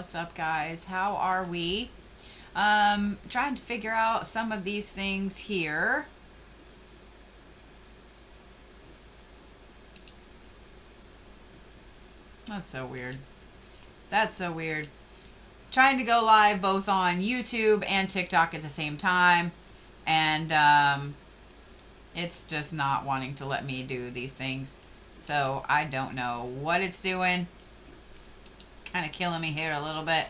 What's up, guys? How are we? Trying to figure out some of these things here. That's so weird. That's so weird. Trying to go live both on YouTube and TikTok at the same time. And it's just not wanting to let me do these things. So I don't know what it's doing. Kind of killing me here a little bit.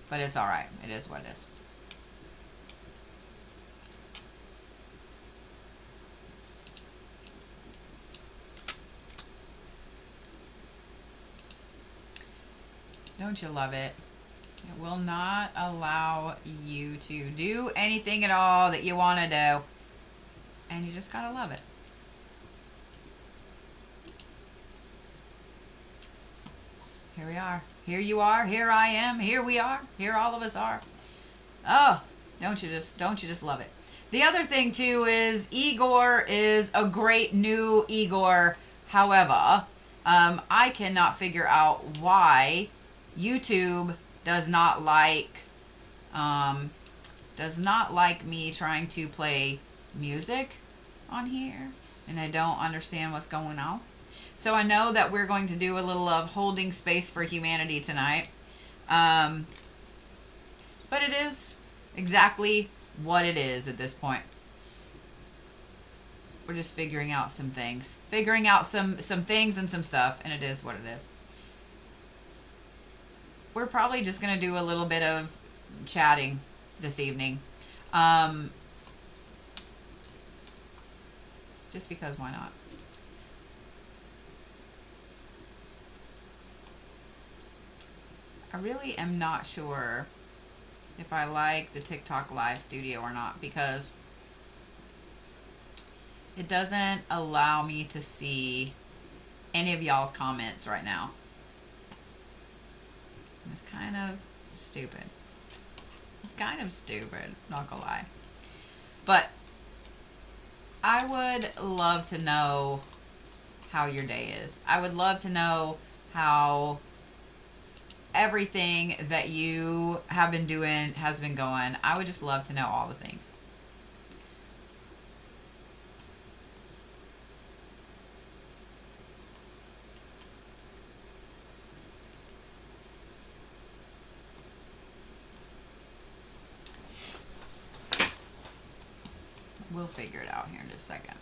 But it's alright. It is what it is. Don't you love it? It will not allow you to do anything at all that you want to do. And you just gotta love it. Here we are. Here you are. Here I am. Here we are. Here all of us are. Oh, don't you just love it? The other thing too is Igor is a great new Igor. However, I cannot figure out why YouTube does not like me trying to play music on here, and I don't understand what's going on. So I know that we're going to do a little of holding space for humanity tonight, but it is exactly what it is at this point. We're just figuring out some things, some things and some stuff, and it is what it is. We're probably just going to do a little bit of chatting this evening. Just because, why not? I really am not sure if I like the TikTok live studio or not, because it doesn't allow me to see any of y'all's comments right now. And it's kind of stupid. It's kind of stupid, not gonna lie. But I would love to know how your day is. I would love to know how everything that you have been doing has been going. I would just love to know all the things. We'll figure it out here in just a second.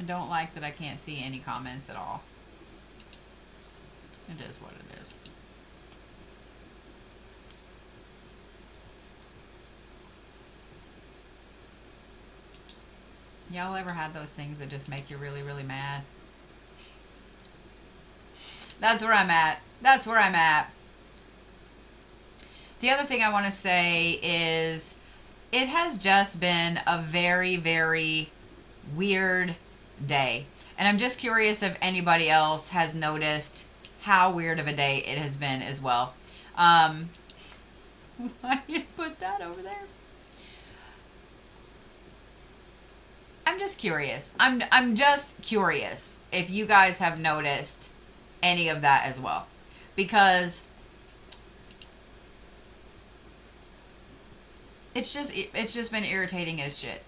I don't like that I can't see any comments at all. It is what it is. Y'all ever had those things that just make you really, really mad? That's where I'm at. That's where I'm at. The other thing I want to say is it has just been a very, very weird day. And I'm just curious if anybody else has noticed how weird of a day it has been as well. Why you put that over there? I'm just curious. I'm just curious if you guys have noticed any of that as well, because it's just been irritating as shit.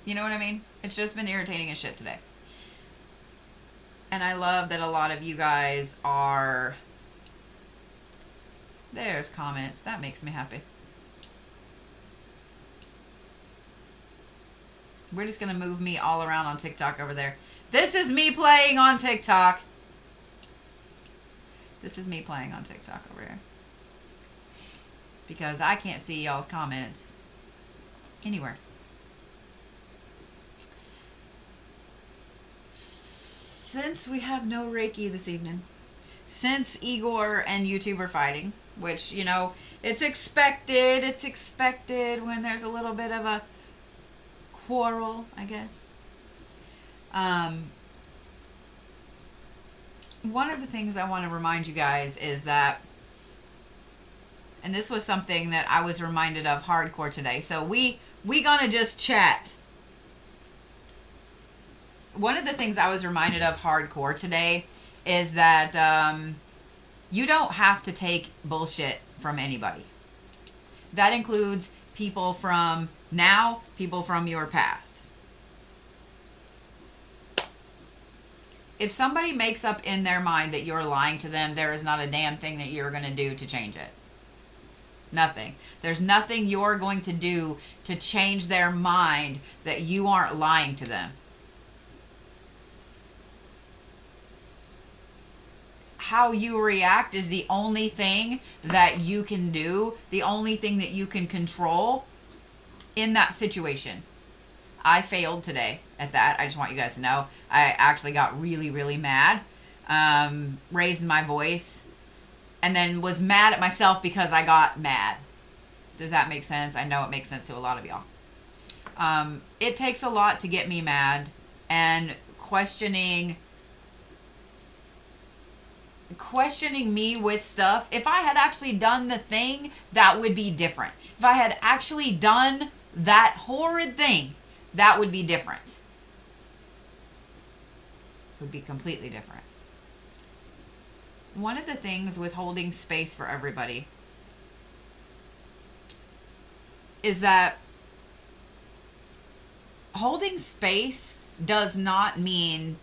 You know what I mean? It's just been irritating as shit today. And I love that a lot of you guys are... There's comments. That makes me happy. We're just going to move me all around on TikTok over there. This is me playing on TikTok. This is me playing on TikTok over here. Because I can't see y'all's comments anywhere. Since we have no Reiki this evening, since Igor and YouTube are fighting, which, you know, it's expected when there's a little bit of a quarrel, I guess. One of the things I want to remind you guys is that, and this was something that I was reminded of hardcore today. So we we gonna just chat. One of the things I was reminded of hardcore today is that you don't have to take bullshit from anybody. That includes people from now, people from your past. If somebody makes up in their mind that you're lying to them, there is not a damn thing that you're going to do to change it. Nothing. There's nothing you're going to do to change their mind that you aren't lying to them. How you react is the only thing that you can do, the only thing that you can control in that situation. I failed today at that. I just want you guys to know. I actually got really, really mad, raised my voice, and then was mad at myself because I got mad. Does that make sense? I know it makes sense to a lot of y'all. It takes a lot to get me mad, and questioning me with stuff. If I had actually done the thing, that would be different. If I had actually done that horrid thing, that would be different. It would be completely different. One of the things with holding space for everybody is that holding space does not mean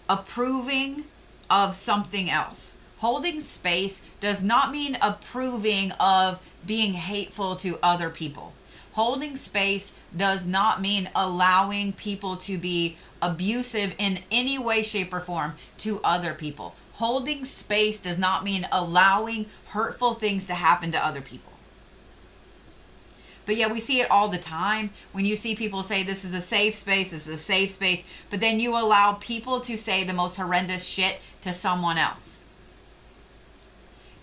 approving of something else. Holding space does not mean approving of being hateful to other people. Holding space does not mean allowing people to be abusive in any way, shape, or form to other people. Holding space does not mean allowing hurtful things to happen to other people. But yeah, we see it all the time when you see people say this is a safe space, this is a safe space, but then you allow people to say the most horrendous shit to someone else.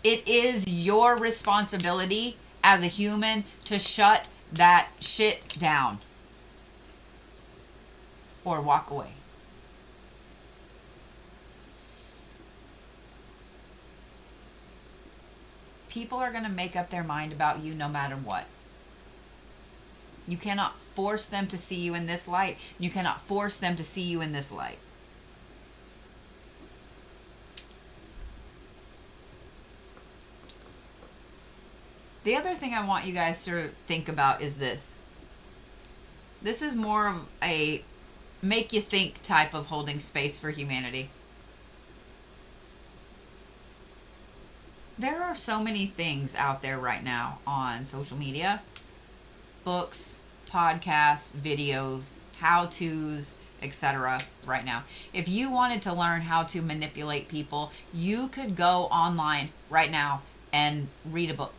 It is your responsibility as a human to shut that shit down or walk away. People are going to make up their mind about you no matter what. You cannot force them to see you in this light. You cannot force them to see you in this light. The other thing I want you guys to think about is this. This is more of a make you think type of holding space for humanity. There are so many things out there right now on social media. Books, podcasts, videos, how-tos, etc. right now. If you wanted to learn how to manipulate people, you could go online right now and read a book.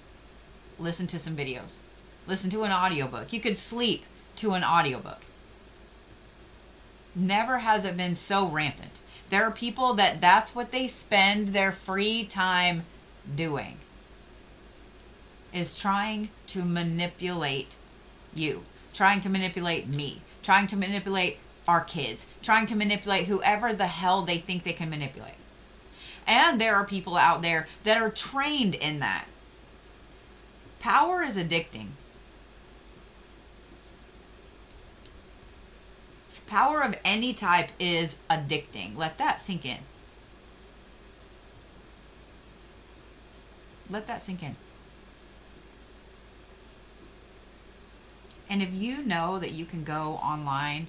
Listen to some videos. Listen to an audiobook. You could sleep to an audiobook. Never has it been so rampant. There are people that's what they spend their free time doing, is trying to manipulate you, trying to manipulate me, trying to manipulate our kids, trying to manipulate whoever the hell they think they can manipulate. And there are people out there that are trained in that. Power is addicting. Power of any type is addicting. Let that sink in. Let that sink in. And if you know that you can go online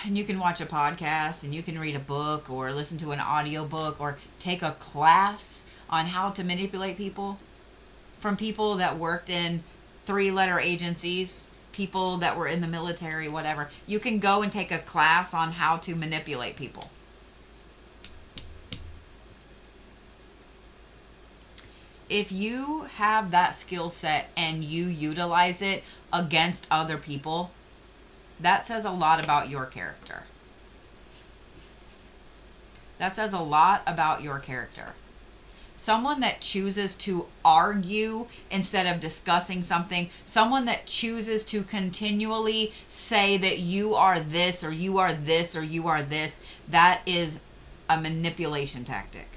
and you can watch a podcast and you can read a book or listen to an audiobook or take a class on how to manipulate people from people that worked in 3-letter agencies, people that were in the military, whatever. You can go and take a class on how to manipulate people. If you have that skill set and you utilize it against other people, that says a lot about your character. That says a lot about your character. Someone that chooses to argue instead of discussing something, someone that chooses to continually say that you are this or you are this or you are this, that is a manipulation tactic.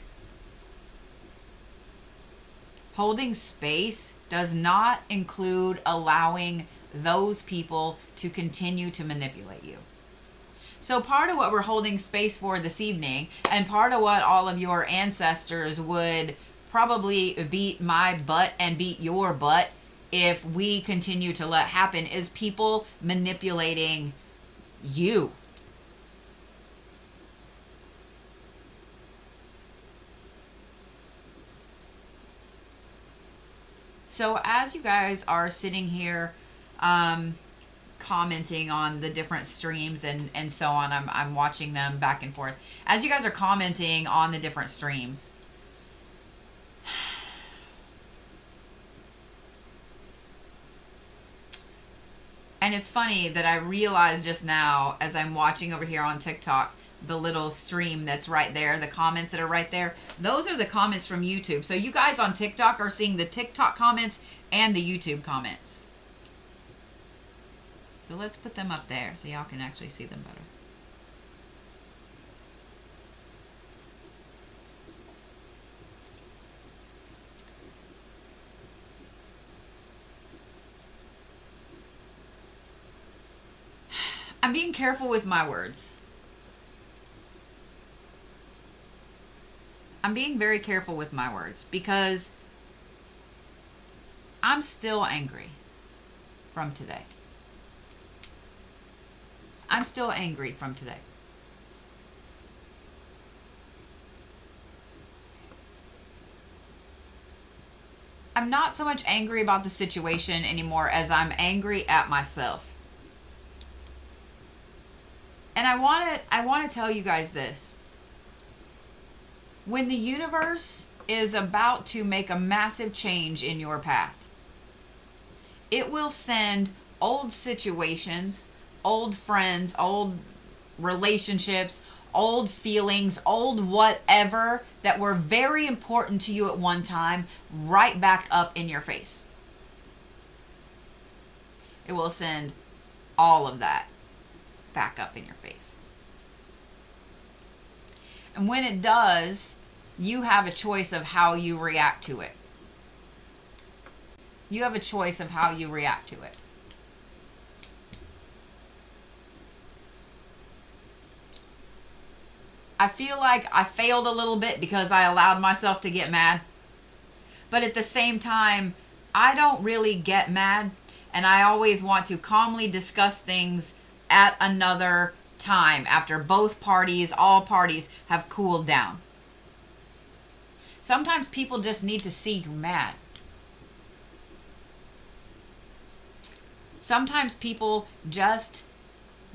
Holding space does not include allowing those people to continue to manipulate you. So part of what we're holding space for this evening, and part of what all of your ancestors would probably beat my butt and beat your butt if we continue to let happen, is people manipulating you. So as you guys are sitting here commenting on the different streams and so on, I'm watching them back and forth. As you guys are commenting on the different streams, and it's funny that I realized just now as I'm watching over here on TikTok, the little stream that's right there, the comments that are right there, those are the comments from YouTube. So you guys on TikTok are seeing the TikTok comments and the YouTube comments. So let's put them up there so y'all can actually see them better. I'm being careful with my words. I'm being very careful with my words because I'm still angry from today. I'm still angry from today. I'm not so much angry about the situation anymore as I'm angry at myself. And I want to tell you guys this. When the universe is about to make a massive change in your path, it will send old situations, old friends, old relationships, old feelings, old whatever that were very important to you at one time right back up in your face. It will send all of that back up in your face. And when it does, you have a choice of how you react to it. You have a choice of how you react to it. I feel like I failed a little bit because I allowed myself to get mad. But at the same time, I don't really get mad. And I always want to calmly discuss things at another time after both parties, all parties have cooled down. Sometimes people just need to see you mad. Sometimes people just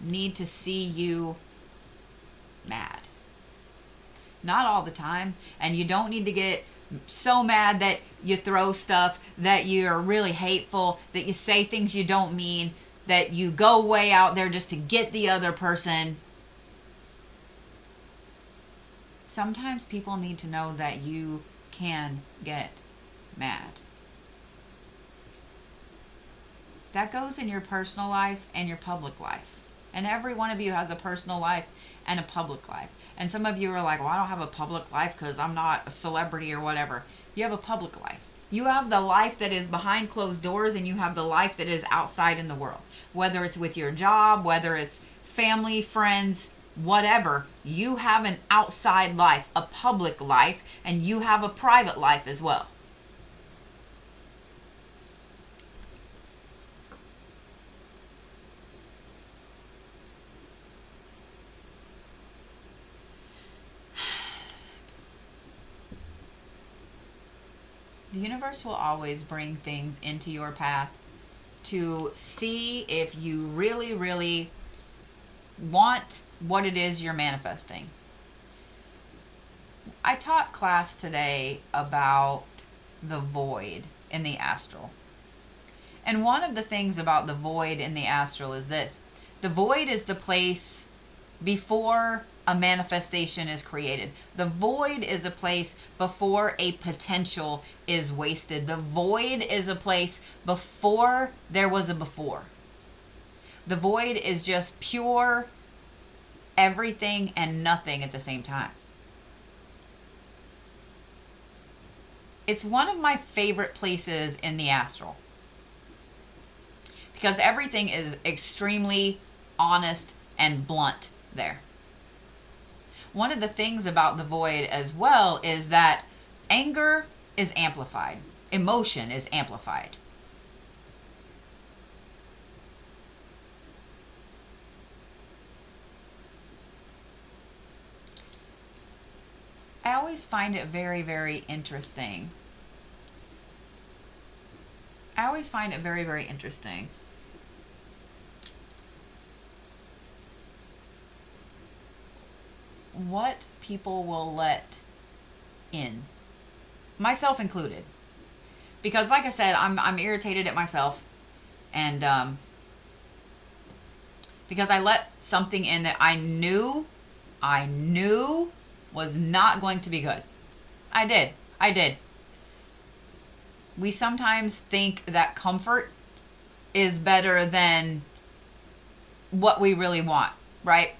need to see you mad. Not all the time. And you don't need to get so mad that you throw stuff, that you're really hateful, that you say things you don't mean, that you go way out there just to get the other person. Sometimes people need to know that you can get mad. That goes in your personal life and your public life. And every one of you has a personal life and a public life. And some of you are like, well, I don't have a public life because I'm not a celebrity or whatever. You have a public life. You have the life that is behind closed doors, and you have the life that is outside in the world. Whether it's with your job, whether it's family, friends, whatever, you have an outside life, a public life, and you have a private life as well. The universe will always bring things into your path to see if you really, really want what it is you're manifesting. I taught class today about the void in the astral. And one of the things about the void in the astral is this. The void is the place before a manifestation is created. The void is a place before a potential is wasted. The void is a place before there was a before. The void is just pure everything and nothing at the same time. It's one of my favorite places in the astral. because everything is extremely honest and blunt there. One of the things about the void as well is that anger is amplified. Emotion is amplified. I always find it very, very interesting. I always find it very, very interesting what people will let in, myself included. Because like I said, I'm irritated at myself, and because I let something in that I knew was not going to be good. I did. We sometimes think that comfort is better than what we really want, right?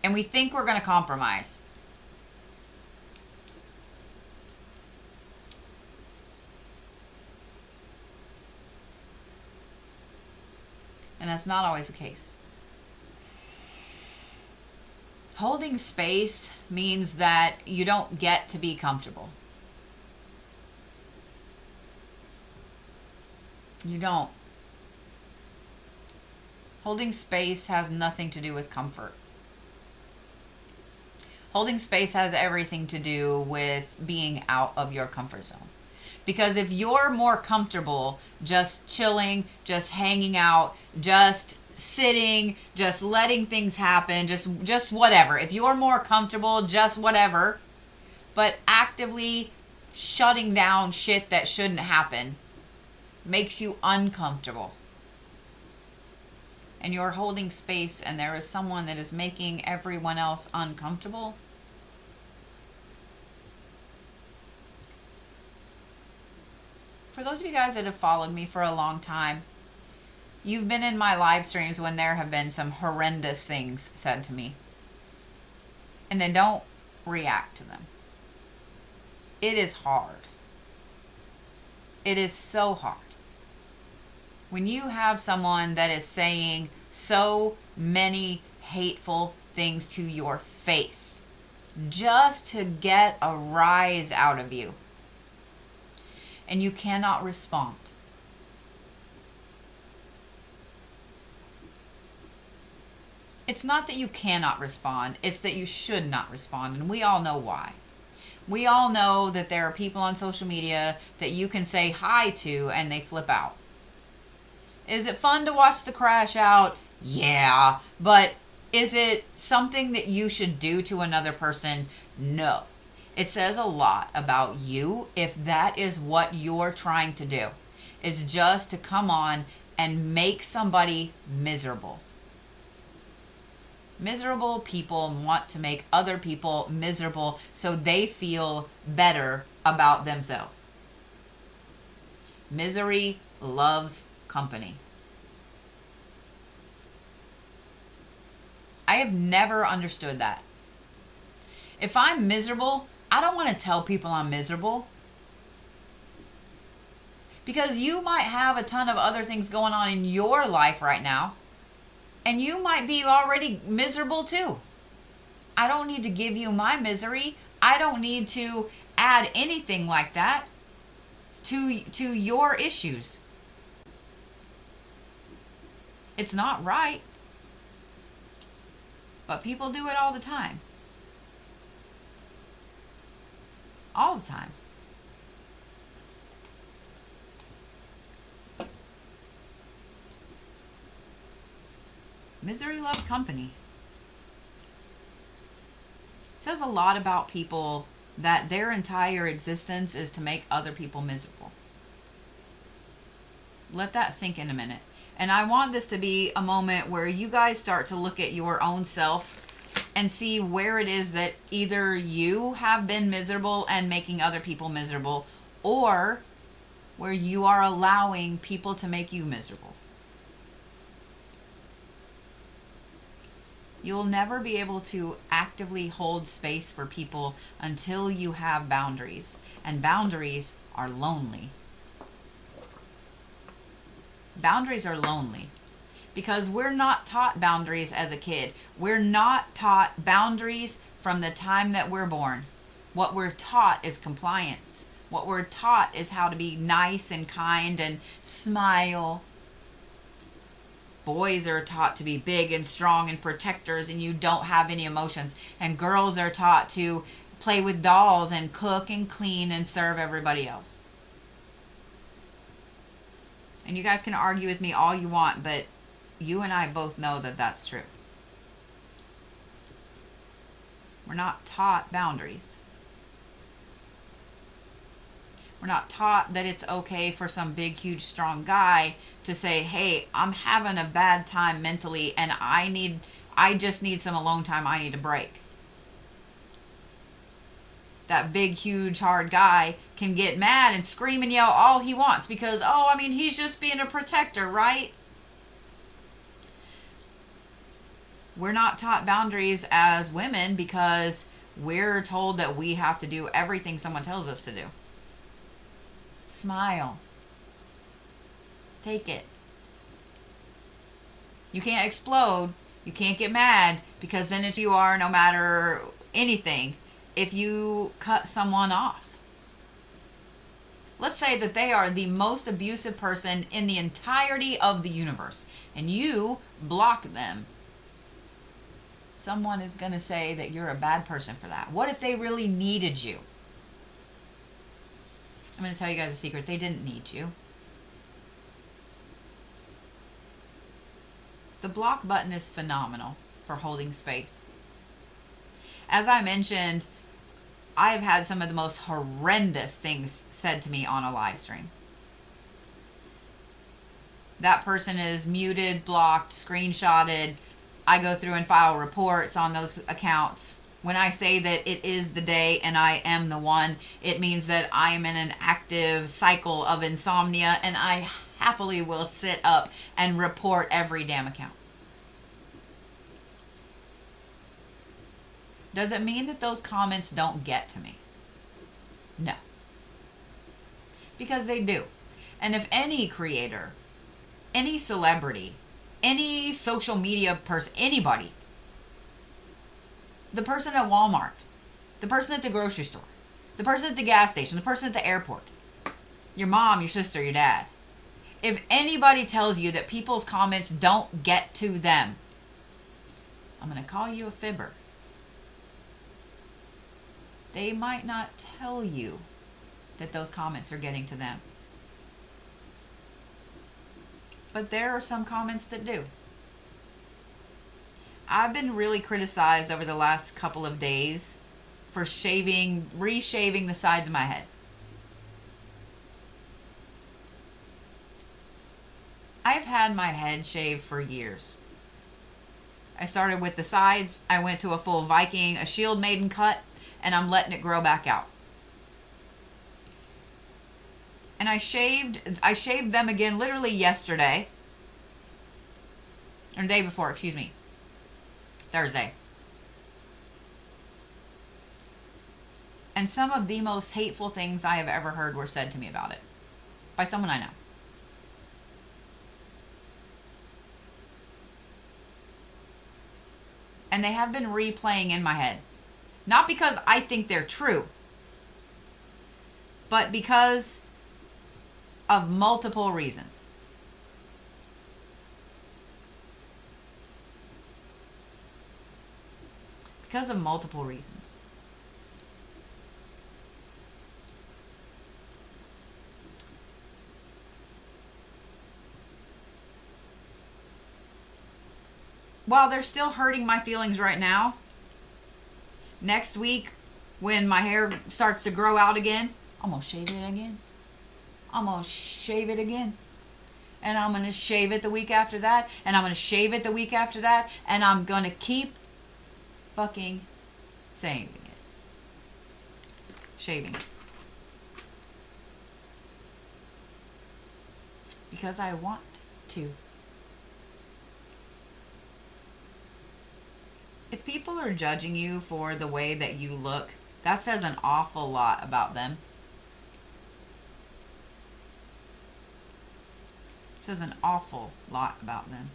And we think we're going to compromise. And that's not always the case. Holding space means that you don't get to be comfortable. You don't. Holding space has nothing to do with comfort. Holding space has everything to do with being out of your comfort zone. Because if you're more comfortable just chilling, just hanging out, just sitting, just letting things happen, just whatever. If you're more comfortable, just whatever, but actively shutting down shit that shouldn't happen makes you uncomfortable. And you're holding space and there is someone that is making everyone else uncomfortable. For those of you guys that have followed me for a long time, you've been in my live streams when there have been some horrendous things said to me. And then don't react to them. It is hard. It is so hard. When you have someone that is saying so many hateful things to your face just to get a rise out of you, and you cannot respond. It's not that you cannot respond, it's that you should not respond, and we all know why. We all know that there are people on social media that you can say hi to and they flip out. Is it fun to watch the crash out? Yeah. But is it something that you should do to another person? No. It says a lot about you if that is what you're trying to do, is just to come on and make somebody miserable. Miserable people want to make other people miserable so they feel better about themselves. Misery loves company. I have never understood that. If I'm miserable, I don't want to tell people I'm miserable. Because you might have a ton of other things going on in your life right now. And you might be already miserable too. I don't need to give you my misery. I don't need to add anything like that to your issues. It's not right. But people do it all the time. All the time. Misery loves company. It says a lot about people that their entire existence is to make other people miserable. Let that sink in a minute. And I want this to be a moment where you guys start to look at your own self and see where it is that either you have been miserable and making other people miserable, or where you are allowing people to make you miserable. You'll never be able to actively hold space for people until you have boundaries. And boundaries are lonely. Boundaries are lonely because we're not taught boundaries as a kid. We're not taught boundaries from the time that we're born. What we're taught is compliance. What we're taught is how to be nice and kind and smile. Boys are taught to be big and strong and protectors, and you don't have any emotions. And girls are taught to play with dolls and cook and clean and serve everybody else. And you guys can argue with me all you want, but you and I both know that that's true. We're not taught boundaries. We're not taught that it's okay for some big, huge, strong guy to say, hey, I'm having a bad time mentally and I just need some alone time. I need a break. That big, huge, hard guy can get mad and scream and yell all he wants because, he's just being a protector, right? We're not taught boundaries as women because we're told that we have to do everything someone tells us to do. Smile. Take it. You can't explode. You can't get mad because then it's you are no matter anything if you cut someone off. Let's say that they are the most abusive person in the entirety of the universe and you block them. Someone is going to say that you're a bad person for that. What if they really needed you? I'm going to tell you guys a secret. They didn't need you. The block button is phenomenal for holding space. As I mentioned, I've had some of the most horrendous things said to me on a live stream. That person is muted, blocked, screenshotted. I go through and file reports on those accounts. When I say that it is the day and I am the one, it means that I am in an active cycle of insomnia and I happily will sit up and report every damn account. Does it mean that those comments don't get to me? No. Because they do. And if any creator, any celebrity, any social media person, anybody, the person at Walmart, the person at the grocery store, the person at the gas station, the person at the airport, your mom, your sister, your dad. If anybody tells you that people's comments don't get to them, I'm going to call you a fibber. They might not tell you that those comments are getting to them. But there are some comments that do. I've been really criticized over the last couple of days for reshaving the sides of my head. I've had my head shaved for years. I started with the sides. I went to a full Viking, a shield maiden cut, and I'm letting it grow back out. And I shaved them again literally yesterday. Or the day before, excuse me. Thursday. And some of the most hateful things I have ever heard were said to me about it. By someone I know. And they have been replaying in my head. Not because I think they're true. But because of multiple reasons. Because of multiple reasons. While they're still hurting my feelings right now, next week when my hair starts to grow out again, I'm going to shave it again. I'm going to shave it again. And I'm going to shave it the week after that. And I'm going to shave it the week after that. And I'm going to keep fucking saving it. Shaving it. Because I want to. If people are judging you for the way that you look, that says an awful lot about them. Says an awful lot about them.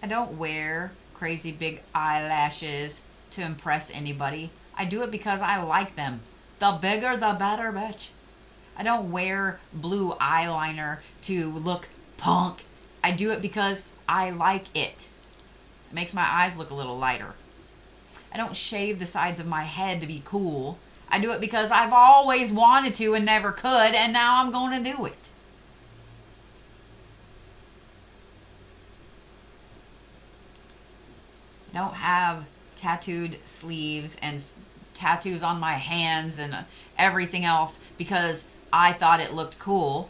I don't wear crazy big eyelashes to impress anybody. I do it because I like them. The bigger the better, bitch. I don't wear blue eyeliner to look punk. I do it because I like it. It makes my eyes look a little lighter. I don't shave the sides of my head to be cool. I do it because I've always wanted to and never could, and now I'm going to do it. I don't have tattooed sleeves and tattoos on my hands and everything else because I thought it looked cool.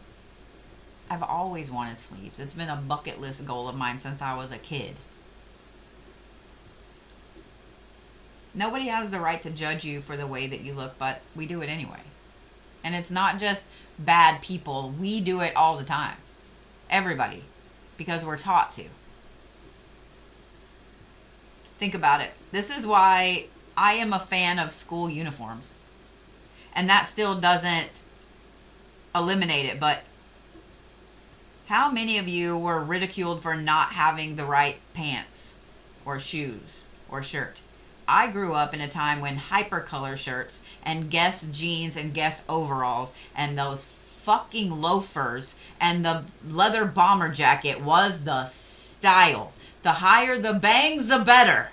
I've always wanted sleeves. It's been a bucket list goal of mine since I was a kid. Nobody has the right to judge you for the way that you look, but we do it anyway. And it's not just bad people. We do it all the time. Everybody. Because we're taught to. Think about it. This is why I am a fan of school uniforms. And that still doesn't eliminate it, but how many of you were ridiculed for not having the right pants or shoes or shirt? I grew up in a time when hypercolor shirts and Guess jeans and Guess overalls and those fucking loafers and the leather bomber jacket was the style. The higher the bangs, the better.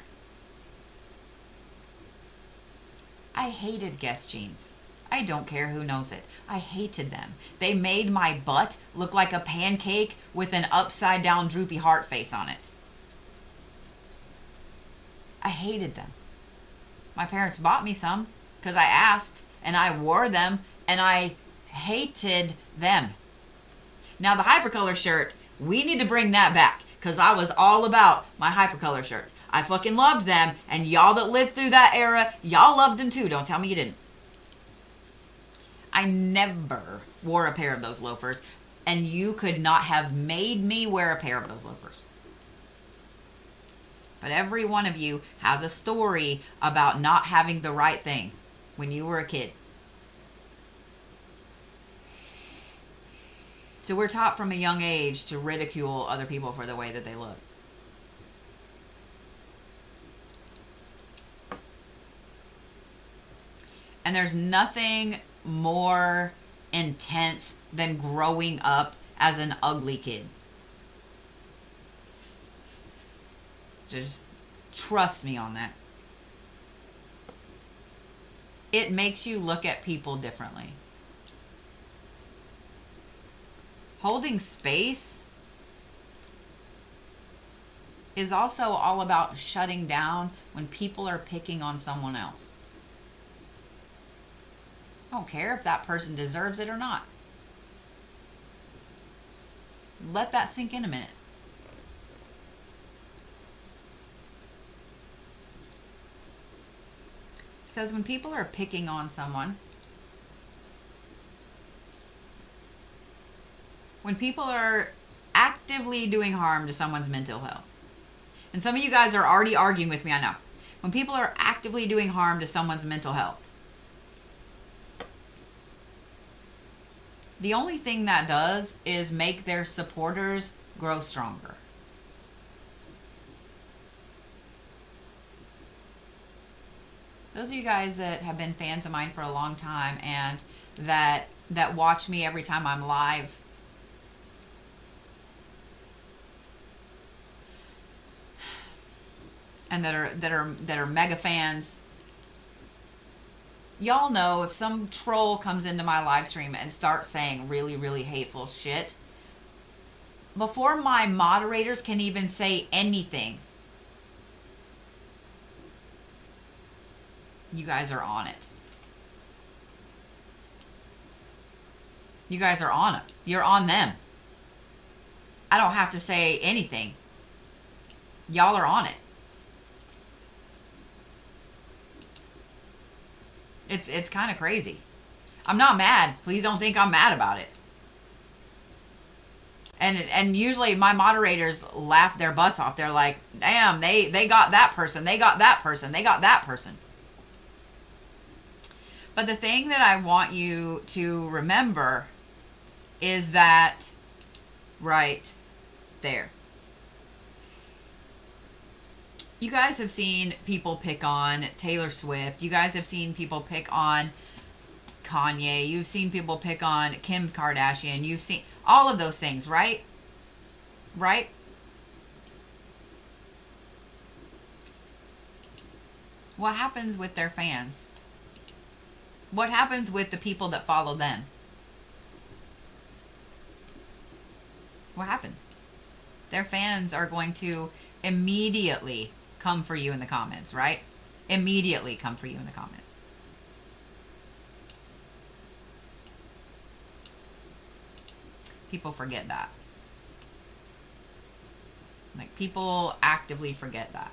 I hated Guess jeans. I don't care who knows it. I hated them. They made my butt look like a pancake with an upside down droopy heart face on it. I hated them. My parents bought me some because I asked and I wore them and I hated them. Now the hypercolor shirt, we need to bring that back because I was all about my hypercolor shirts. I fucking loved them, and y'all that lived through that era, y'all loved them too. Don't tell me you didn't. I never wore a pair of those loafers, and you could not have made me wear a pair of those loafers. But every one of you has a story about not having the right thing when you were a kid. So we're taught from a young age to ridicule other people for the way that they look. And there's nothing more intense than growing up as an ugly kid. Just trust me on that. It makes you look at people differently. Holding space is also all about shutting down when people are picking on someone else. I don't care if that person deserves it or not. Let that sink in a minute. Because when people are picking on someone, when people are actively doing harm to someone's mental health, and some of you guys are already arguing with me, I know. When people are actively doing harm to someone's mental health, the only thing that does is make their supporters grow stronger. Those of you guys that have been fans of mine for a long time and that watch me every time I'm live, and that are mega fans, y'all know if some troll comes into my live stream and starts saying really, really hateful shit, before my moderators can even say anything, you guys are on it. You guys are on it. You're on them. I don't have to say anything. Y'all are on it. It's kind of crazy. I'm not mad. Please don't think I'm mad about it. And usually my moderators laugh their butts off. They're like, damn, they got that person. They got that person. They got that person. But the thing that I want you to remember is that right there. You guys have seen people pick on Taylor Swift. You guys have seen people pick on Kanye. You've seen people pick on Kim Kardashian. You've seen all of those things, right? Right? What happens with their fans? What happens with the people that follow them? What happens? Their fans are going to immediately come for you in the comments, right? Immediately come for you in the comments. People forget that. Like, people actively forget that.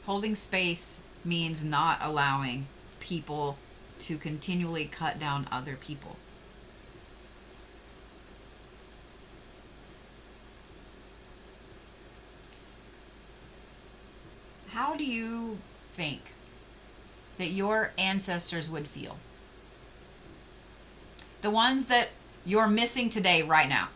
Holding space means not allowing people to continually cut down other people. How do you think that your ancestors would feel? The ones that you're missing today, right now.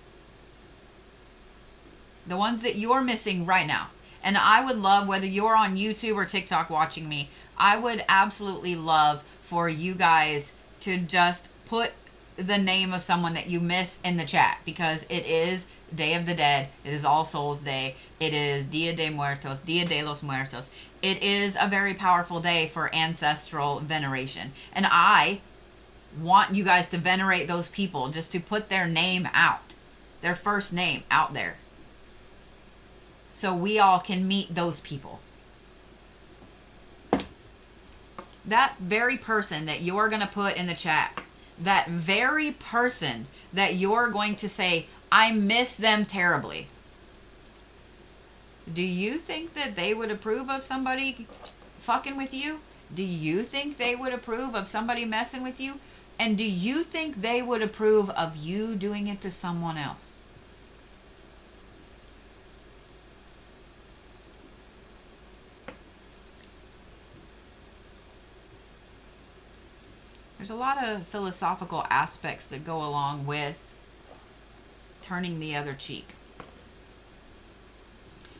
The ones that you're missing right now. And I would love, whether you're on YouTube or TikTok watching me, I would absolutely love for you guys to just put the name of someone that you miss in the chat, because it is Day of the Dead. It is All Souls Day. It is Dia de Muertos, Dia de los Muertos. It is a very powerful day for ancestral veneration. And I want you guys to venerate those people, just to put their name out, their first name out there, so we all can meet those people. That very person that you're going to put in the chat, that very person that you're going to say, I miss them terribly. Do you think that they would approve of somebody fucking with you? Do you think they would approve of somebody messing with you? And do you think they would approve of you doing it to someone else? There's a lot of philosophical aspects that go along with turning the other cheek.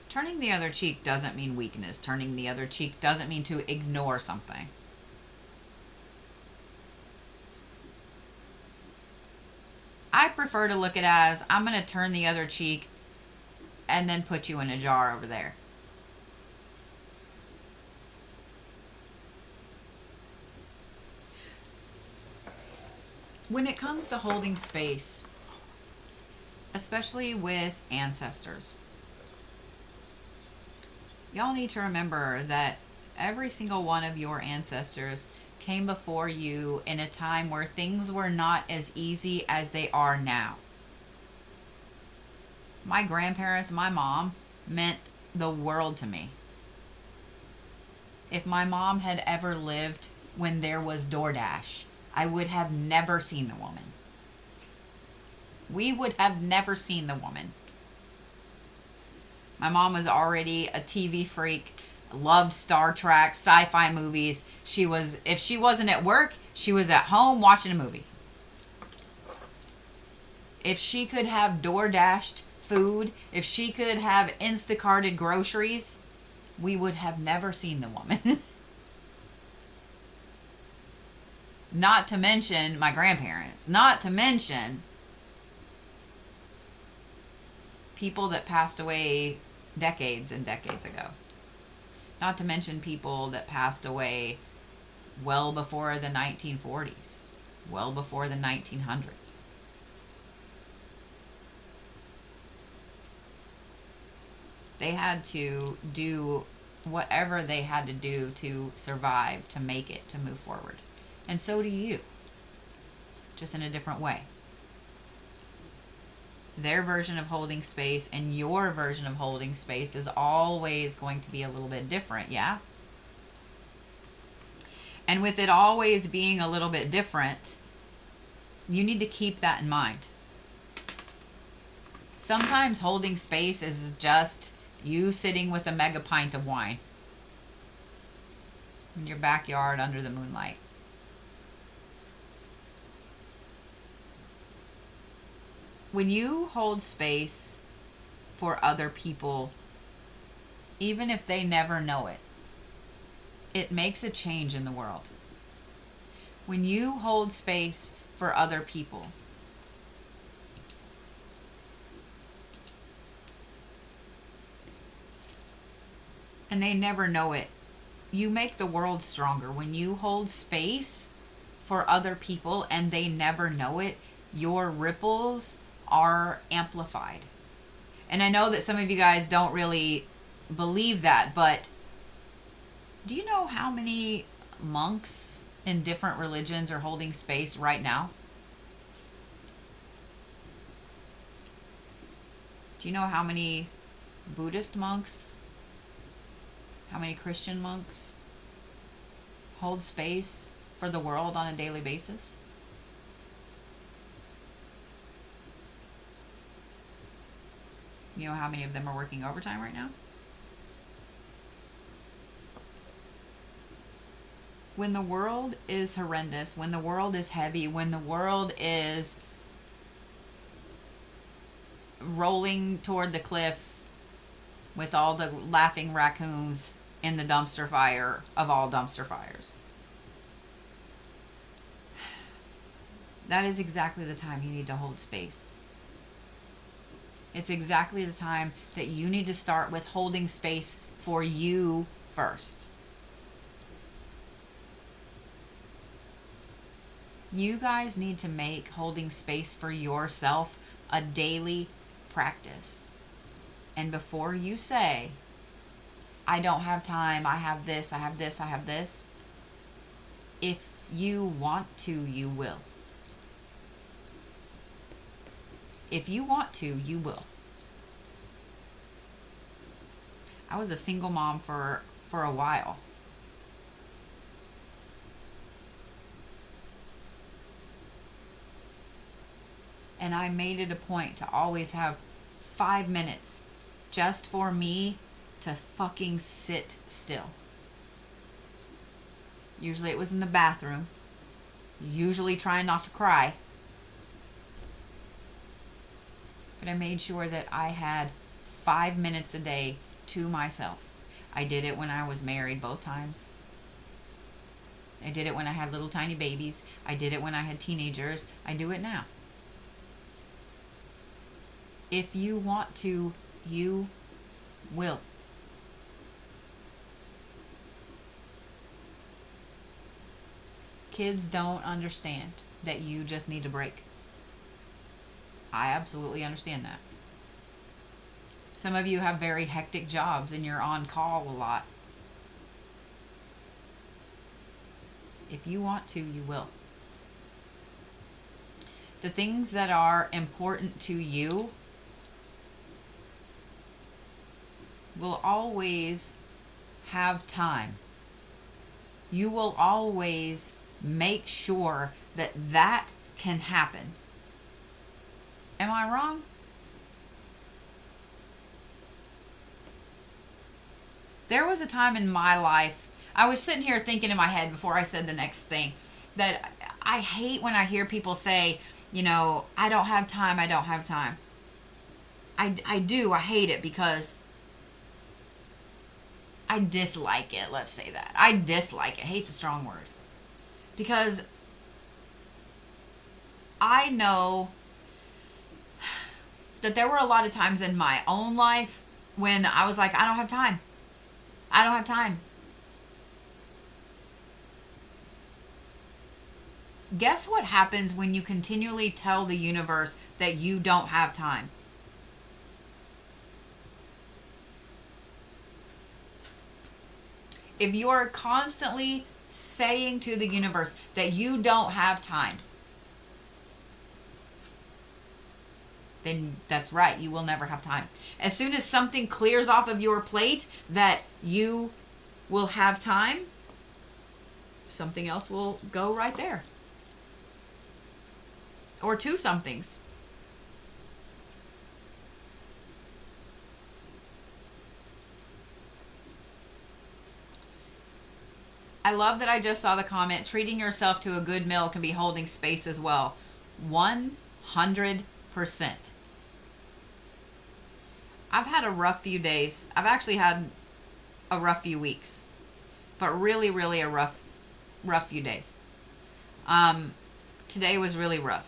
Turning the other cheek doesn't mean weakness. Turning the other cheek doesn't mean to ignore something. I prefer to look at it as, I'm going to turn the other cheek and then put you in a jar over there. When it comes to holding space, especially with ancestors, y'all need to remember that every single one of your ancestors came before you in a time where things were not as easy as they are now. My grandparents, my mom, meant the world to me. If my mom had ever lived when there was DoorDash, I would have never seen the woman. We would have never seen the woman. My mom was already a TV freak, loved Star Trek, sci-fi movies. If she wasn't at work, she was at home watching a movie. If she could have DoorDashed food, if she could have Instacarted groceries, we would have never seen the woman. Not to mention my grandparents. Not to mention people that passed away decades and decades ago. Not to mention people that passed away well before the 1940s. Well before the 1900s. They had to do whatever they had to do to survive, to make it, to move forward. And so do you. Just in a different way. Their version of holding space and your version of holding space is always going to be a little bit different, yeah? And with it always being a little bit different, you need to keep that in mind. Sometimes holding space is just you sitting with a mega pint of wine. in your backyard under the moonlight. When you hold space for other people, even if they never know it, it makes a change in the world. When you hold space for other people, and they never know it, you make the world stronger. When you hold space for other people and they never know it, your ripples are amplified. And I know that some of you guys don't really believe that, but do you know how many monks in different religions are holding space right now? Do you know how many Buddhist monks, how many Christian monks hold space for the world on a daily basis? You know how many of them are working overtime right now? When the world is horrendous, when the world is heavy, when the world is rolling toward the cliff with all the laughing raccoons in the dumpster fire of all dumpster fires, that is exactly the time you need to hold space. It's exactly the time that you need to start with holding space for you first. You guys need to make holding space for yourself a daily practice. And before you say, I don't have time, I have this, I have this, I have this, if you want to, you will. If you want to, you will. I was a single mom for a while. And I made it a point to always have 5 minutes just for me to fucking sit still. Usually it was in the bathroom. Usually trying not to cry. But I made sure that I had 5 minutes a day to myself. I did it when I was married both times. I did it when I had little tiny babies. I did it when I had teenagers. I do it now. If you want to, you will. Kids don't understand that you just need a break. I absolutely understand that. Some of you have very hectic jobs and you're on call a lot. If you want to, you will. The things that are important to you will always have time. You will always make sure that that can happen. Am I wrong? There was a time in my life, I was sitting here thinking in my head before I said the next thing, that I hate when I hear people say, you know, I don't have time, I don't have time. I do, I hate it because I dislike it, let's say that. I dislike it. Hate's a strong word. Because I know that there were a lot of times in my own life when I was like, I don't have time. I don't have time. Guess what happens when you continually tell the universe that you don't have time? If you are constantly saying to the universe that you don't have time, then that's right, you will never have time. As soon as something clears off of your plate that you will have time, something else will go right there. Or two somethings. I love that I just saw the comment. Treating yourself to a good meal can be holding space as well. 100%. I've had a rough few days. I've actually had a rough few weeks, but really, really a rough few days. Today was really rough.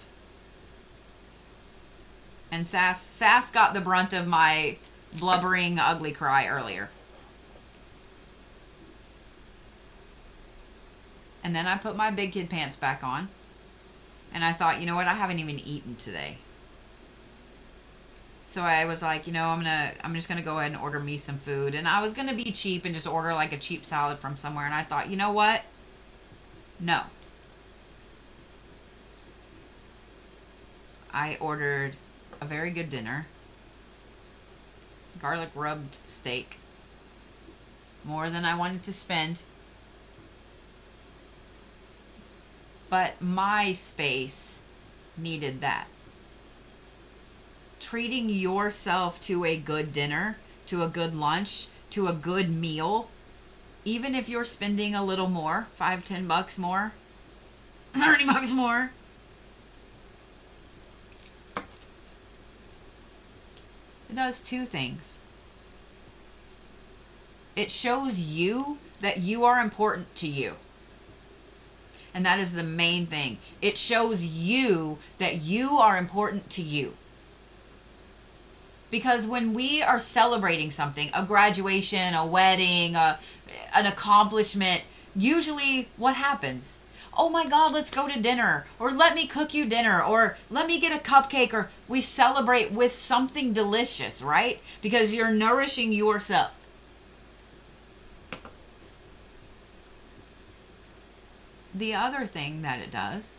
And Sass got the brunt of my blubbering, ugly cry earlier. And then I put my big kid pants back on. And I thought, you know what? I haven't even eaten today. So I was like, you know, I'm just gonna go ahead and order me some food. And I was gonna be cheap and just order like a cheap salad from somewhere. And I thought, you know what? No. I ordered a very good dinner. Garlic rubbed steak. More than I wanted to spend. But my space needed that. Treating yourself to a good dinner, to a good lunch, to a good meal, even if you're spending a little more, $5-10 more, $30 more, it does two things. It shows you that you are important to you. And that is the main thing. It shows you that you are important to you. Because when we are celebrating something, a graduation, a wedding, an accomplishment, usually what happens? Oh my God, let's go to dinner. Or let me cook you dinner. Or let me get a cupcake. Or we celebrate with something delicious, right? Because you're nourishing yourself. The other thing that it does,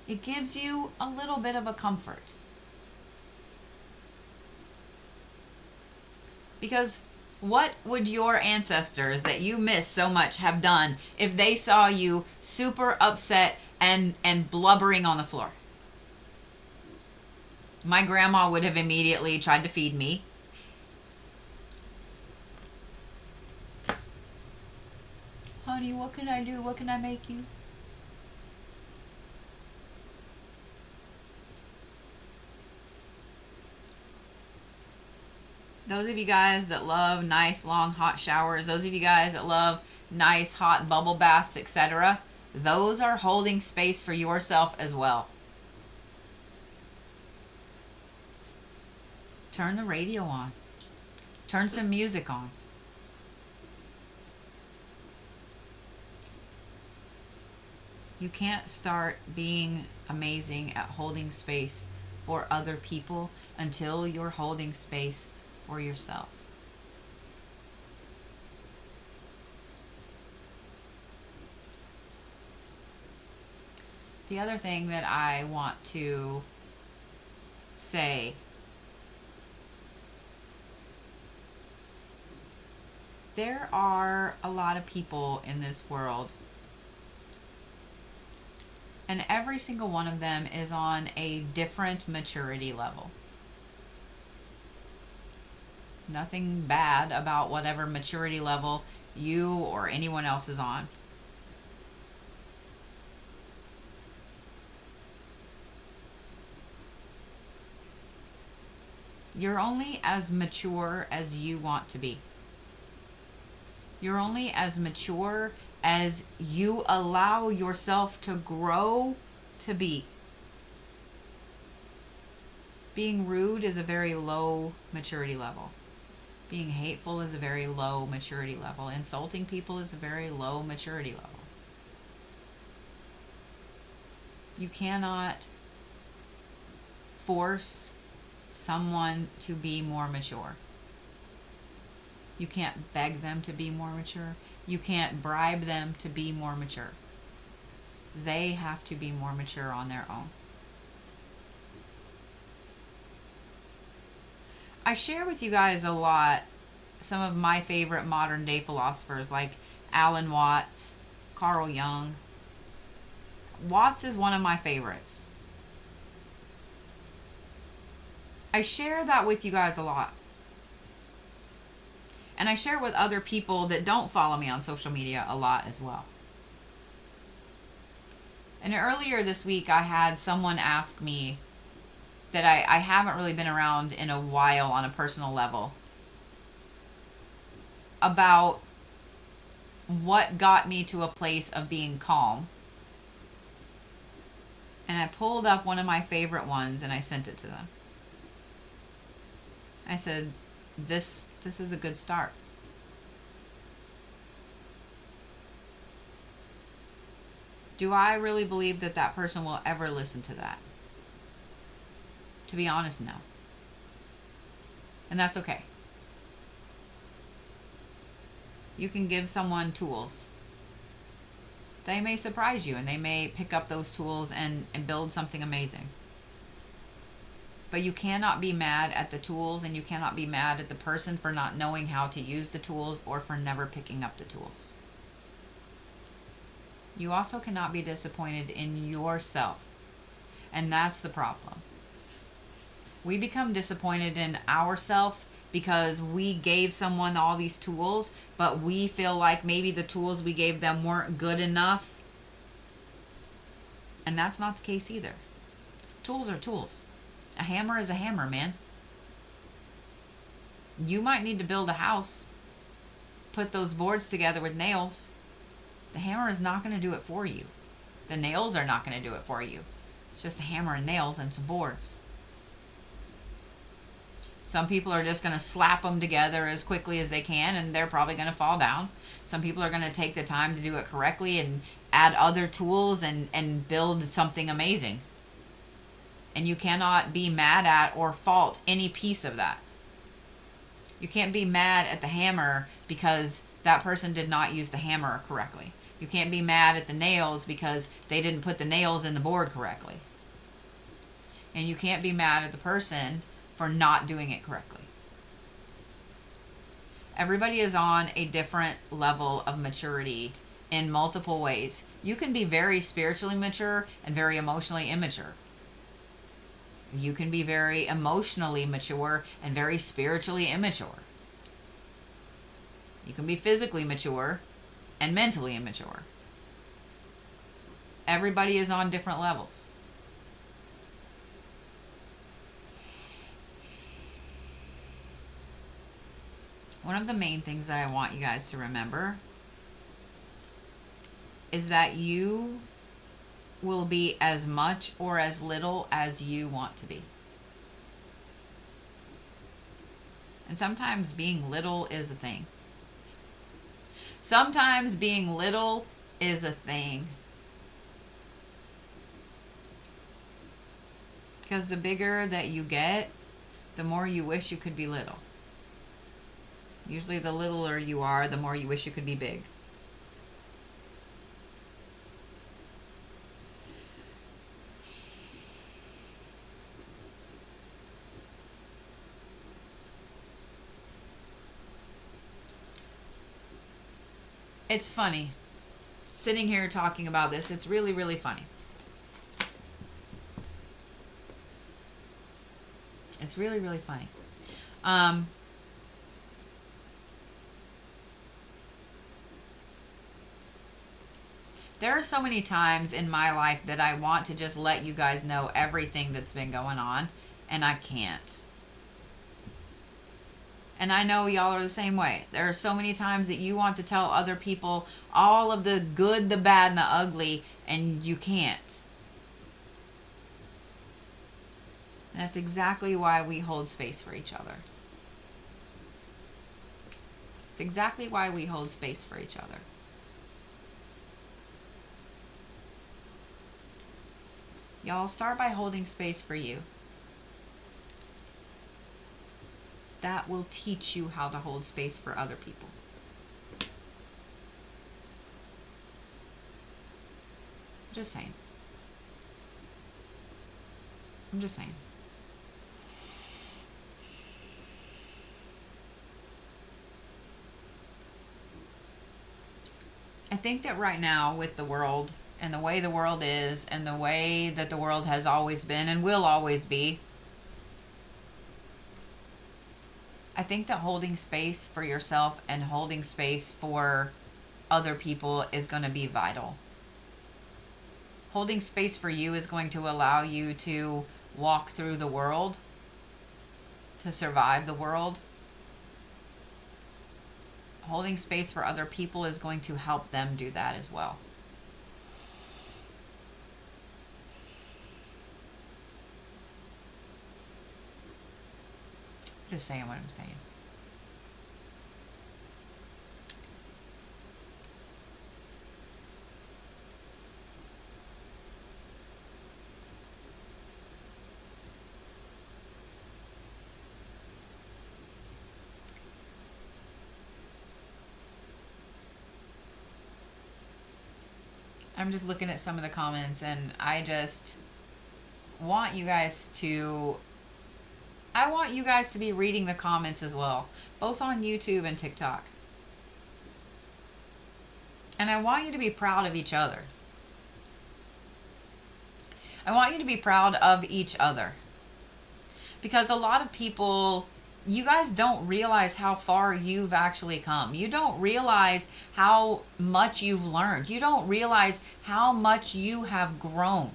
it gives you a little bit of a comfort. Because what would your ancestors that you miss so much have done if they saw you super upset and blubbering on the floor? My grandma would have immediately tried to feed me. Honey, what can I do? What can I make you? Those of you guys that love nice, long, hot showers, those of you guys that love nice, hot bubble baths, etc., those are holding space for yourself as well. Turn the radio on. Turn some music on. You can't start being amazing at holding space for other people until you're holding space for yourself. The other thing that I want to say, there are a lot of people in this world, and every single one of them is on a different maturity level. Nothing bad about whatever maturity level you or anyone else is on. You're only as mature as you want to be. You're only as mature as you allow yourself to grow to be. Being rude is a very low maturity level. Being hateful is a very low maturity level. Insulting people is a very low maturity level. You cannot force someone to be more mature. You can't beg them to be more mature. You can't bribe them to be more mature. They have to be more mature on their own. I share with you guys a lot some of my favorite modern day philosophers like Alan Watts, Carl Jung. Watts is one of my favorites. I share that with you guys a lot. And I share with other people that don't follow me on social media a lot as well. And earlier this week, I had someone ask me that I haven't really been around in a while on a personal level about what got me to a place of being calm. And I pulled up one of my favorite ones and I sent it to them. I said, this is a good start. Do I really believe that that person will ever listen to that? To be honest, no. And that's okay. You can give someone tools. They may surprise you and they may pick up those tools and build something amazing. But you cannot be mad at the tools, and you cannot be mad at the person for not knowing how to use the tools or for never picking up the tools. You also cannot be disappointed in yourself. And that's the problem. We become disappointed in ourselves because we gave someone all these tools, but we feel like maybe the tools we gave them weren't good enough. And that's not the case either. Tools are tools. A hammer is a hammer, man. You might need to build a house, put those boards together with nails. The hammer is not going to do it for you. The nails are not going to do it for you. It's just a hammer and nails and some boards. Some people are just going to slap them together as quickly as they can, and they're probably going to fall down. Some people are going to take the time to do it correctly and add other tools and build something amazing. And you cannot be mad at or fault any piece of that. You can't be mad at the hammer because that person did not use the hammer correctly. You can't be mad at the nails because they didn't put the nails in the board correctly. And you can't be mad at the person for not doing it correctly. Everybody is on a different level of maturity in multiple ways. You can be very spiritually mature and very emotionally immature. You can be very emotionally mature and very spiritually immature. You can be physically mature and mentally immature. Everybody is on different levels. One of the main things that I want you guys to remember is that you will be as much or as little as you want to be. And sometimes being little is a thing. Sometimes being little is a thing. Because the bigger that you get, the more you wish you could be little. Usually the littler you are, the more you wish you could be big. It's funny. Sitting here talking about this, it's really, really funny. It's really, really funny. There are so many times in my life that I want to just let you guys know everything that's been going on, and I can't. And I know y'all are the same way. There are so many times that you want to tell other people all of the good, the bad, and the ugly, and you can't. And that's exactly why we hold space for each other. It's exactly why we hold space for each other. Y'all, start by holding space for you. That will teach you how to hold space for other people. Just saying. I'm just saying. I think that right now with the world and the way the world is and the way that the world has always been and will always be, I think that holding space for yourself and holding space for other people is going to be vital. Holding space for you is going to allow you to walk through the world, to survive the world. Holding space for other people is going to help them do that as well. Just saying what I'm saying. I'm just looking at some of the comments, and I just want you guys to be reading the comments as well, both on YouTube and TikTok. And I want you to be proud of each other. I want you to be proud of each other. Because a lot of people, you guys don't realize how far you've actually come. You don't realize how much you've learned. You don't realize how much you have grown.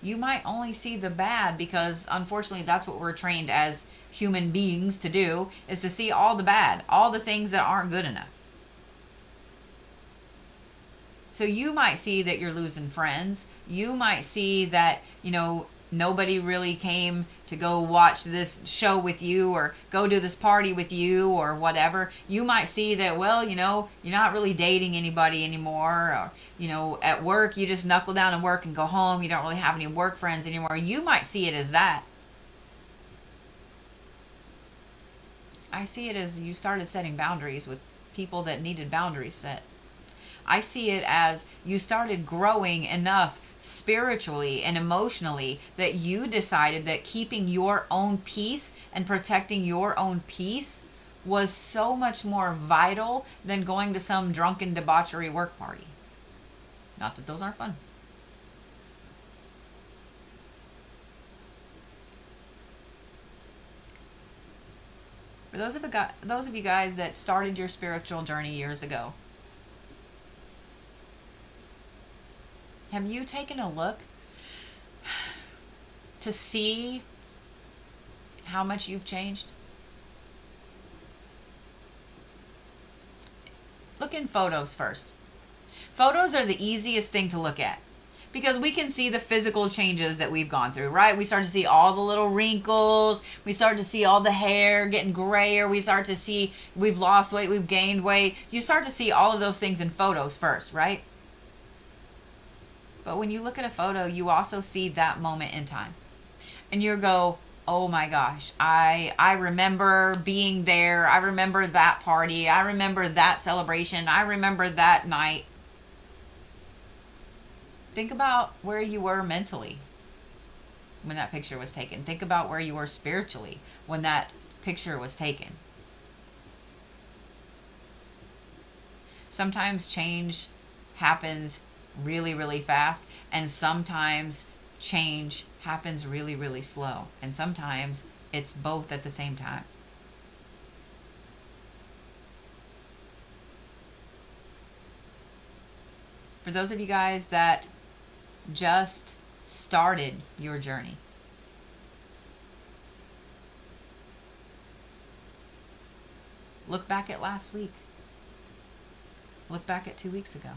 You might only see the bad because, unfortunately, that's what we're trained as human beings to do, is to see all the bad, all the things that aren't good enough. So you might see that you're losing friends. You might see that, nobody really came to go watch this show with you or go to this party with you or whatever. You might see that, well, you're not really dating anybody anymore, or, at work, you just knuckle down and work and go home. You don't really have any work friends anymore. You might see it as that. I see it as you started setting boundaries with people that needed boundaries set. I see it as you started growing enough spiritually and emotionally that you decided that keeping your own peace and protecting your own peace was so much more vital than going to some drunken debauchery work party. Not that those aren't fun. For those of you guys that started your spiritual journey years ago, have you taken a look to see how much you've changed? Look in photos first. Photos are the easiest thing to look at because we can see the physical changes that we've gone through, right? We start to see all the little wrinkles. We start to see all the hair getting grayer. We start to see we've lost weight, we've gained weight. You start to see all of those things in photos first, right? But when you look at a photo, you also see that moment in time. And you go, oh my gosh, I remember being there. I remember that party. I remember that celebration. I remember that night. Think about where you were mentally when that picture was taken. Think about where you were spiritually when that picture was taken. Sometimes change happens really, really fast, and sometimes change happens really, really slow, and sometimes it's both at the same time. For those of you guys that just started your journey, look back at last week. Look back at 2 weeks ago.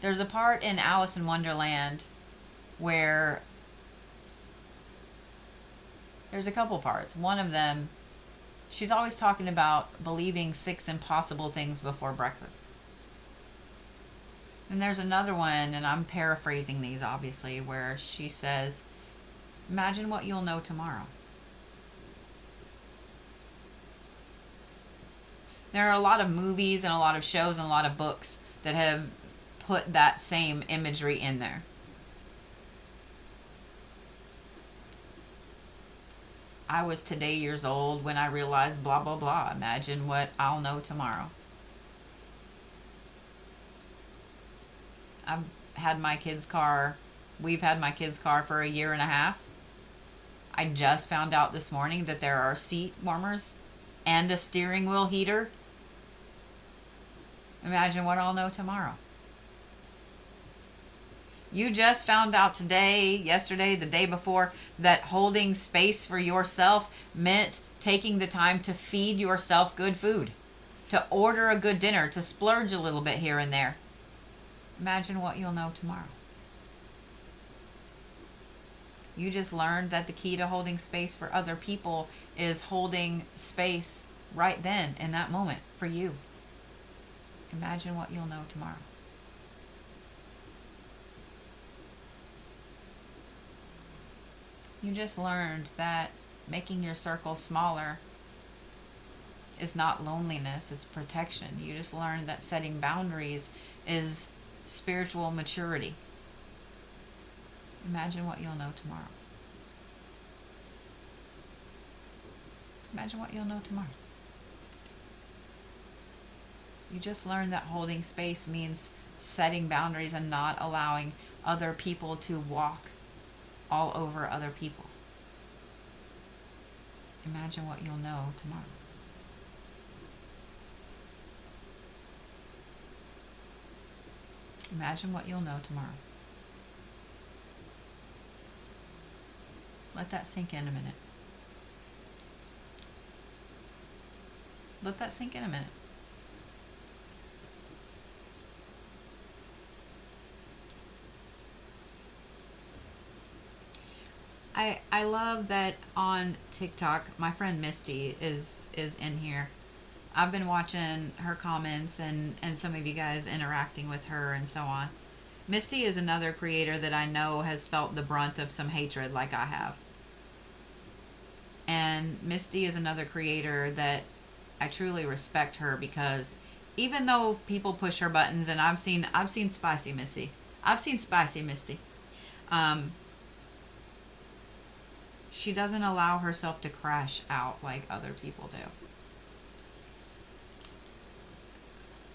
There's a part in Alice in Wonderland where there's a couple parts. One of them, she's always talking about believing 6 impossible things before breakfast. And there's another one, and I'm paraphrasing these obviously, where she says, imagine what you'll know tomorrow. There are a lot of movies and a lot of shows and a lot of books that have put that same imagery in there. I was today years old when I realized blah, blah, blah. Imagine what I'll know tomorrow. We've had my kid's car for 1.5 years. I just found out this morning that there are seat warmers and a steering wheel heater. Imagine what I'll know tomorrow. You just found out today, yesterday, the day before, that holding space for yourself meant taking the time to feed yourself good food, to order a good dinner, to splurge a little bit here and there. Imagine what you'll know tomorrow. You just learned that the key to holding space for other people is holding space right then in that moment for you. Imagine what you'll know tomorrow. You just learned that making your circle smaller is not loneliness, it's protection. You just learned that setting boundaries is spiritual maturity. Imagine what you'll know tomorrow. Imagine what you'll know tomorrow. You just learned that holding space means setting boundaries and not allowing other people to walk all over other people. Imagine what you'll know tomorrow. Imagine what you'll know tomorrow. Let that sink in a minute. Let that sink in a minute. I love that on TikTok, my friend Misty is in here. I've been watching her comments and some of you guys interacting with her and so on. Misty is another creator that I know has felt the brunt of some hatred like I have. And Misty is another creator that I truly respect her, because even though people push her buttons, and I've seen spicy Misty. I've seen spicy Misty. She doesn't allow herself to crash out like other people do.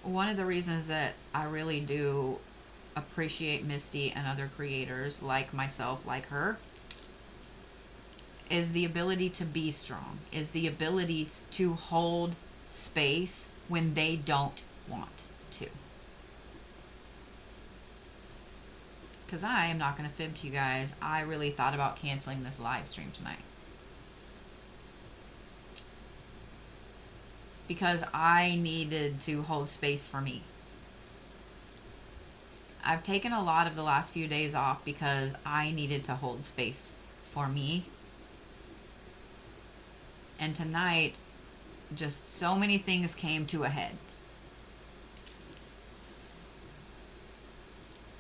One of the reasons that I really do appreciate Misty and other creators like myself, like her, is the ability to be strong, is the ability to hold space when they don't want to. Because I am not going to fib to you guys. I really thought about canceling this live stream tonight. Because I needed to hold space for me. I've taken a lot of the last few days off because I needed to hold space for me. And tonight, just so many things came to a head.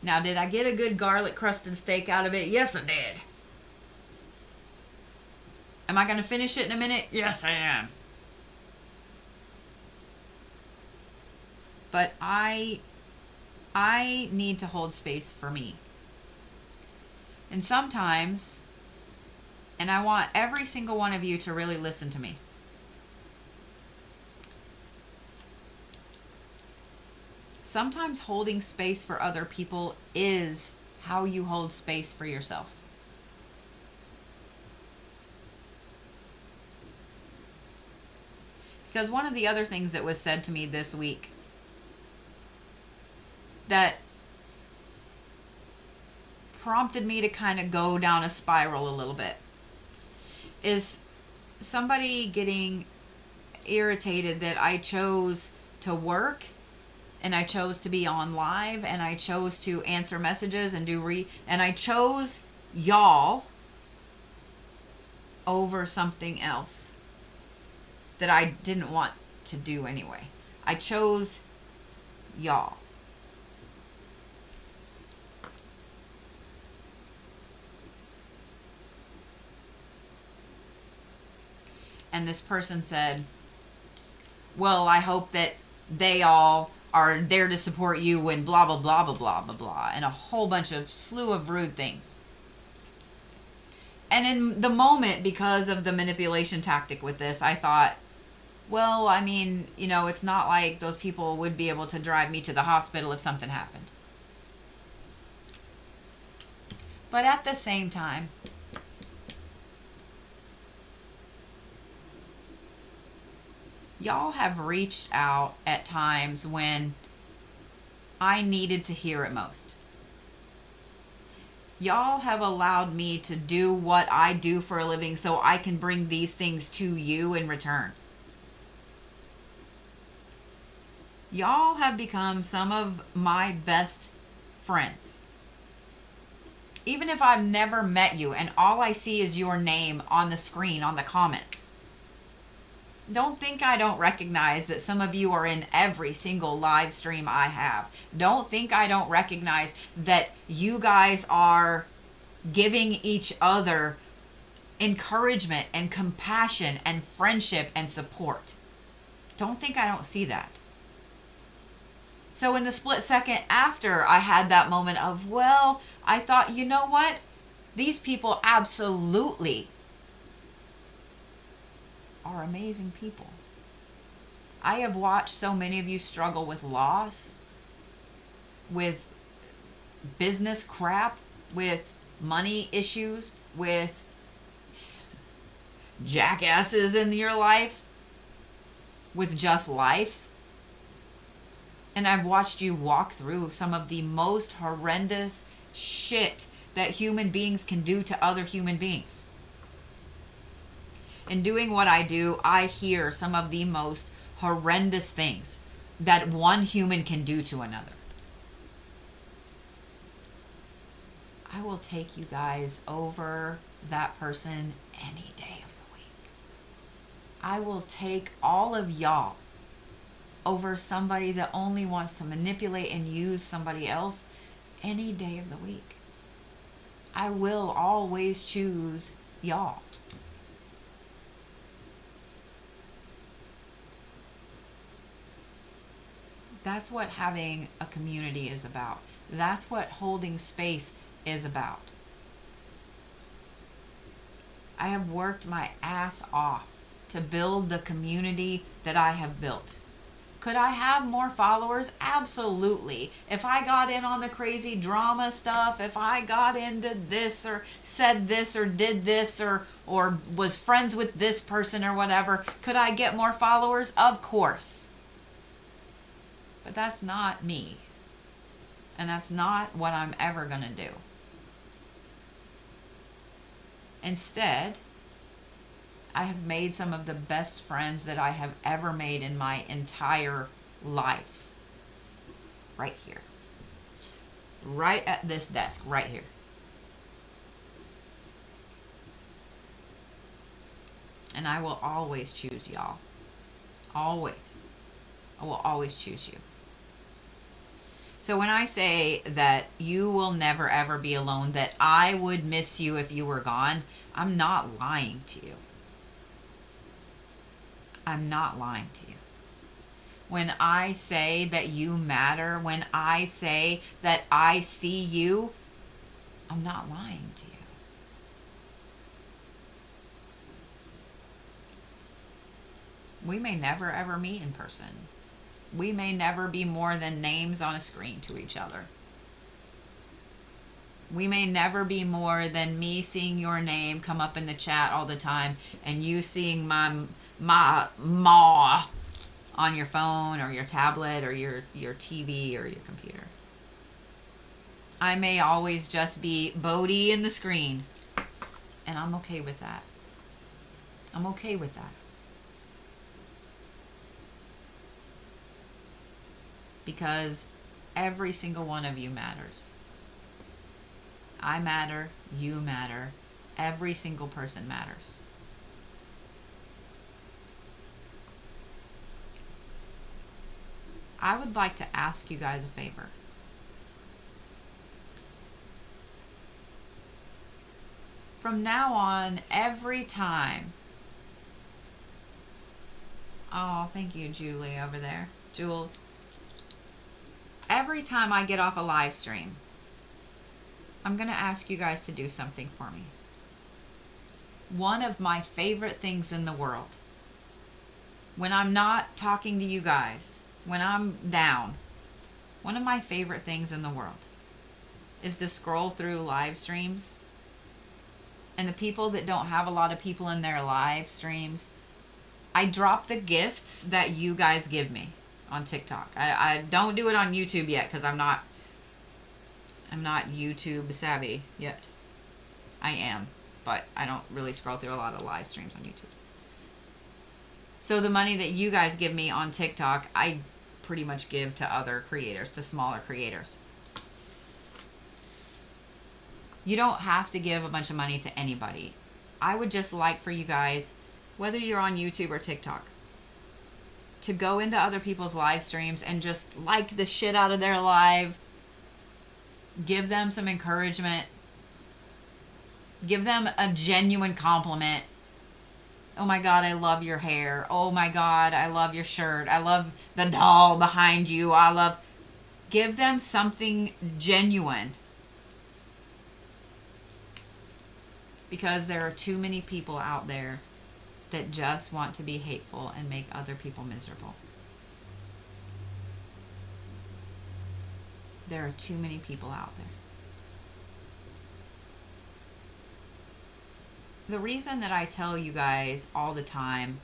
Now, did I get a good garlic crusted steak out of it? Yes, I did. Am I going to finish it in a minute? Yes, I am. But I need to hold space for me. And sometimes, and I want every single one of you to really listen to me. Sometimes holding space for other people is how you hold space for yourself. Because one of the other things that was said to me this week that prompted me to kind of go down a spiral a little bit is somebody getting irritated that I chose to work and I chose to be on live and I chose to answer messages and and I chose y'all over something else that I didn't want to do anyway. I chose y'all. And this person said, well, I hope that they all are there to support you when blah, blah, blah, blah, blah, blah, blah, and a whole bunch of slew of rude things. And in the moment, because of the manipulation tactic with this, I thought, well, I mean, you know, it's not like those people would be able to drive me to the hospital if something happened. But at the same time, Y'all have reached out at times when I needed to hear it most. Y'all have allowed me to do what I do for a living so I can bring these things to you in return. Y'all have become some of my best friends. Even if I've never met you and all I see is your name on the screen, on the comments. Don't think I don't recognize that some of you are in every single live stream I have. Don't think I don't recognize that you guys are giving each other encouragement and compassion and friendship and support. Don't think I don't see that. So in the split second after I had that moment of, well, I thought, you know what? These people absolutely are amazing people. I have watched so many of you struggle with loss, with business crap, with money issues, with jackasses in your life, with just life. And I've watched you walk through some of the most horrendous shit that human beings can do to other human beings. In doing what I do, I hear some of the most horrendous things that one human can do to another. I will take you guys over that person any day of the week. I will take all of y'all over somebody that only wants to manipulate and use somebody else any day of the week. I will always choose y'all. That's what having a community is about. That's what holding space is about. I have worked my ass off to build the community that I have built. Could I have more followers? Absolutely. If I got in on the crazy drama stuff, if I got into this or said this or did this or was friends with this person or whatever, could I get more followers? Of course. But that's not me. And that's not what I'm ever going to do. Instead, I have made some of the best friends that I have ever made in my entire life. Right here. Right at this desk, right here. And I will always choose y'all. Always. I will always choose you. So when I say that you will never ever be alone, that I would miss you if you were gone, I'm not lying to you. I'm not lying to you. When I say that you matter, when I say that I see you, I'm not lying to you. We may never ever meet in person. We may never be more than names on a screen to each other. We may never be more than me seeing your name come up in the chat all the time and you seeing my ma on your phone or your tablet or your TV or your computer. I may always just be Bodhi in the screen, and I'm okay with that. I'm okay with that. Because every single one of you matters. I matter, you matter, every single person matters. I would like to ask you guys a favor. From now on, every time. Oh, thank you, Julie, over there. Jules. Every time I get off a live stream, I'm going to ask you guys to do something for me. One of my favorite things in the world, when I'm not talking to you guys, when I'm down, one of my favorite things in the world is to scroll through live streams. And the people that don't have a lot of people in their live streams, I drop the gifts that you guys give me on TikTok. I don't do it on YouTube yet because I'm not YouTube savvy yet. I am, but I don't really scroll through a lot of live streams on YouTube. So the money that you guys give me on TikTok, I pretty much give to other creators, to smaller creators. You don't have to give a bunch of money to anybody. I would just like for you guys, whether you're on YouTube or TikTok, to go into other people's live streams and just like the shit out of their live. Give them some encouragement. Give them a genuine compliment. Oh my God, I love your hair. Oh my God, I love your shirt. I love the doll behind you. Give them something genuine. Because there are too many people out there that just want to be hateful and make other people miserable. There are too many people out there. The reason that I tell you guys all the time,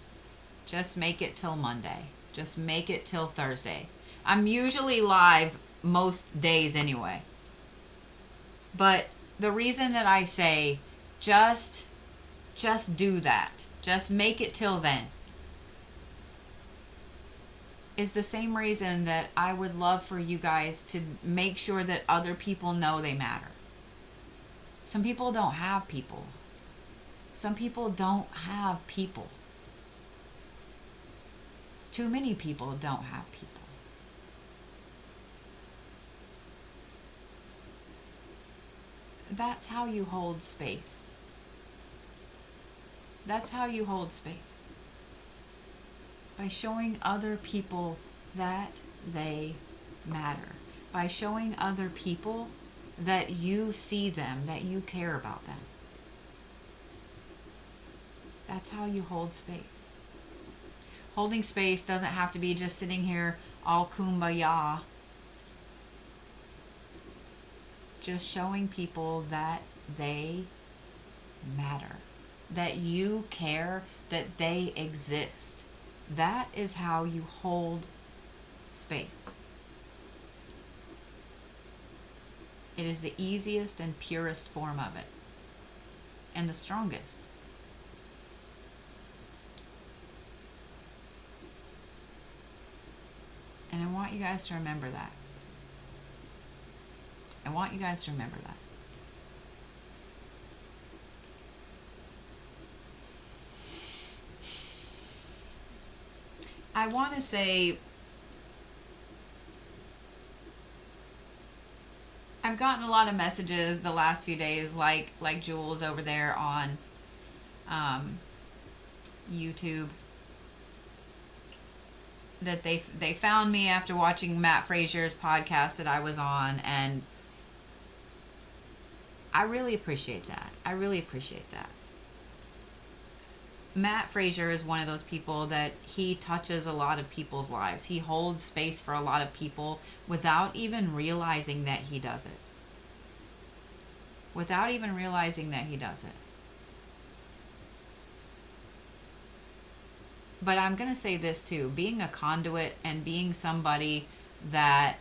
just make it till Monday. Just make it till Thursday. I'm usually live most days anyway. But the reason that I say just do that, just make it till then, is the same reason that I would love for you guys to make sure that other people know they matter. Some people don't have people. Some people don't have people. Too many people don't have people. That's how you hold space. That's how you hold space. By showing other people that they matter. By showing other people that you see them, that you care about them. That's how you hold space. Holding space doesn't have to be just sitting here all kumbaya. Just showing people that they matter. That you care, that they exist. That is how you hold space. It is the easiest and purest form of it. And the strongest. And I want you guys to remember that. I want you guys to remember that. I want to say, I've gotten a lot of messages the last few days, like Jules over there on YouTube, that they found me after watching Matt Fraser's podcast that I was on, and I really appreciate that. I really appreciate that. Matt Fraser is one of those people that he touches a lot of people's lives. He holds space for a lot of people without even realizing that he does it. Without even realizing that he does it. But I'm going to say this too. Being a conduit and being somebody that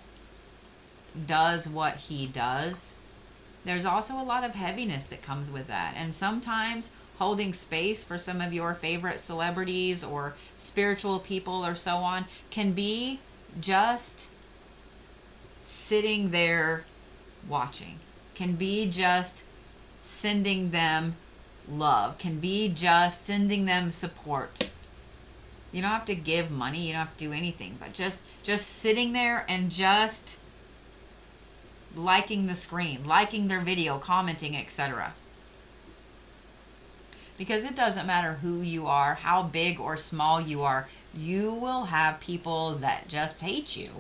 does what he does, there's also a lot of heaviness that comes with that. And sometimes holding space for some of your favorite celebrities or spiritual people or so on can be just sitting there watching. Can be just sending them love. Can be just sending them support. You don't have to give money. You don't have to do anything. But just sitting there and just liking the screen, liking their video, commenting, etc. Because it doesn't matter who you are, how big or small you are, you will have people that just hate you.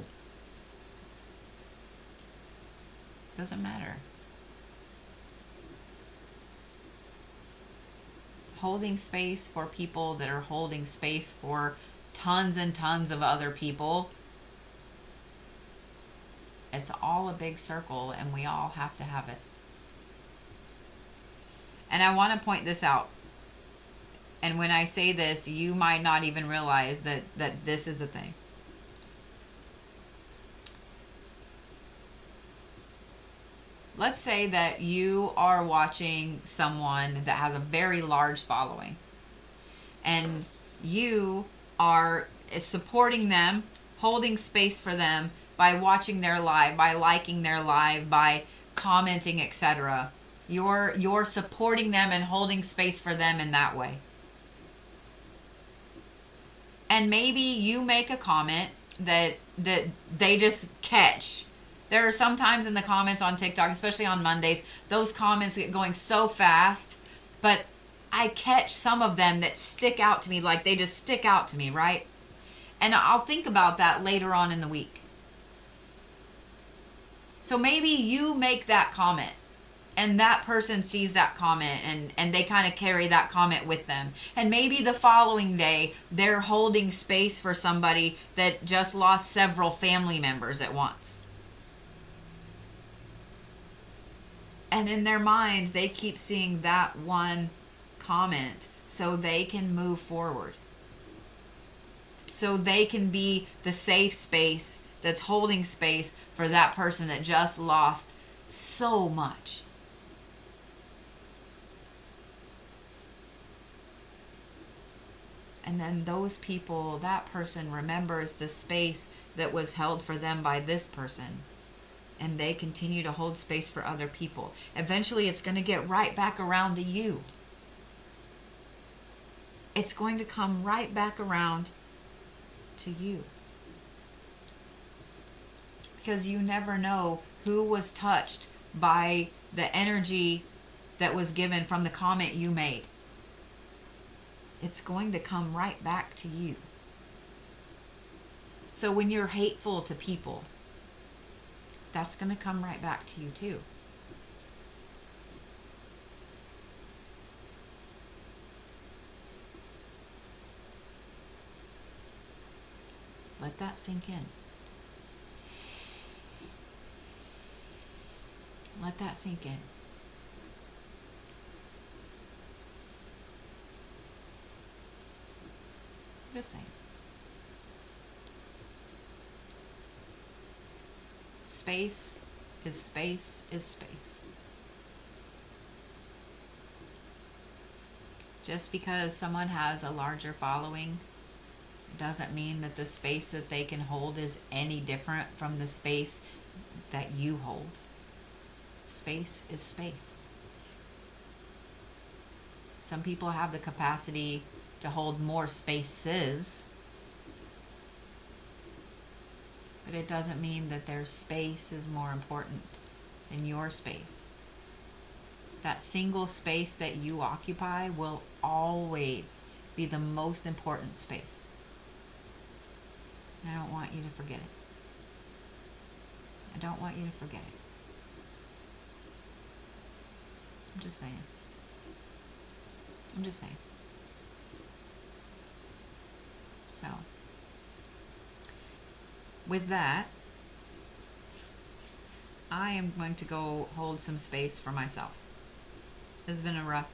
Doesn't matter. Holding space for people that are holding space for tons and tons of other people. It's all a big circle, and we all have to have it. And I want to point this out. And when I say this, you might not even realize that this is a thing. Let's say that you are watching someone that has a very large following, and you are supporting them, holding space for them by watching their live, by liking their live, by commenting, etc. You're supporting them and holding space for them in that way. And maybe you make a comment that they just catch. There are sometimes in the comments on TikTok, especially on Mondays, those comments get going so fast, but I catch some of them that stick out to me, like they just stick out to me, right? And I'll think about that later on in the week. So maybe you make that comment, and that person sees that comment, and they kind of carry that comment with them. And maybe the following day, they're holding space for somebody that just lost several family members at once. And in their mind, they keep seeing that one comment so they can move forward. So they can be the safe space that's holding space for that person that just lost so much. And then those people, that person remembers the space that was held for them by this person. And they continue to hold space for other people. Eventually, it's going to get right back around to you. It's going to come right back around to you. Because you never know who was touched by the energy that was given from the comment you made. It's going to come right back to you. So when you're hateful to people, that's going to come right back to you too. Let that sink in. Let that sink in. Just saying. Space is space is space. Just because someone has a larger following doesn't mean that the space that they can hold is any different from the space that you hold. Space is space. Some people have the capacity to hold more spaces, but it doesn't mean that their space is more important than your space. That single space that you occupy will always be the most important space. And I don't want you to forget it. I don't want you to forget it. I'm just saying. I'm just saying. So, with that, I am going to go hold some space for myself. It's been a rough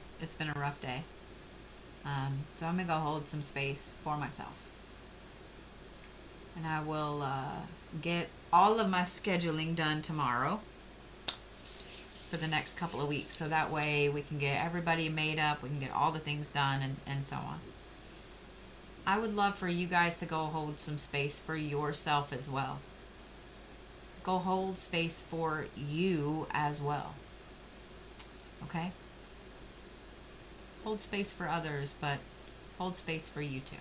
day. So I'm gonna go hold some space for myself. And I will get all of my scheduling done tomorrow for the next couple of weeks. So that way we can get everybody made up, we can get all the things done, and so on. I would love for you guys to go hold some space for yourself as well. Go hold space for you as well. Okay? Hold space for others, but hold space for you too.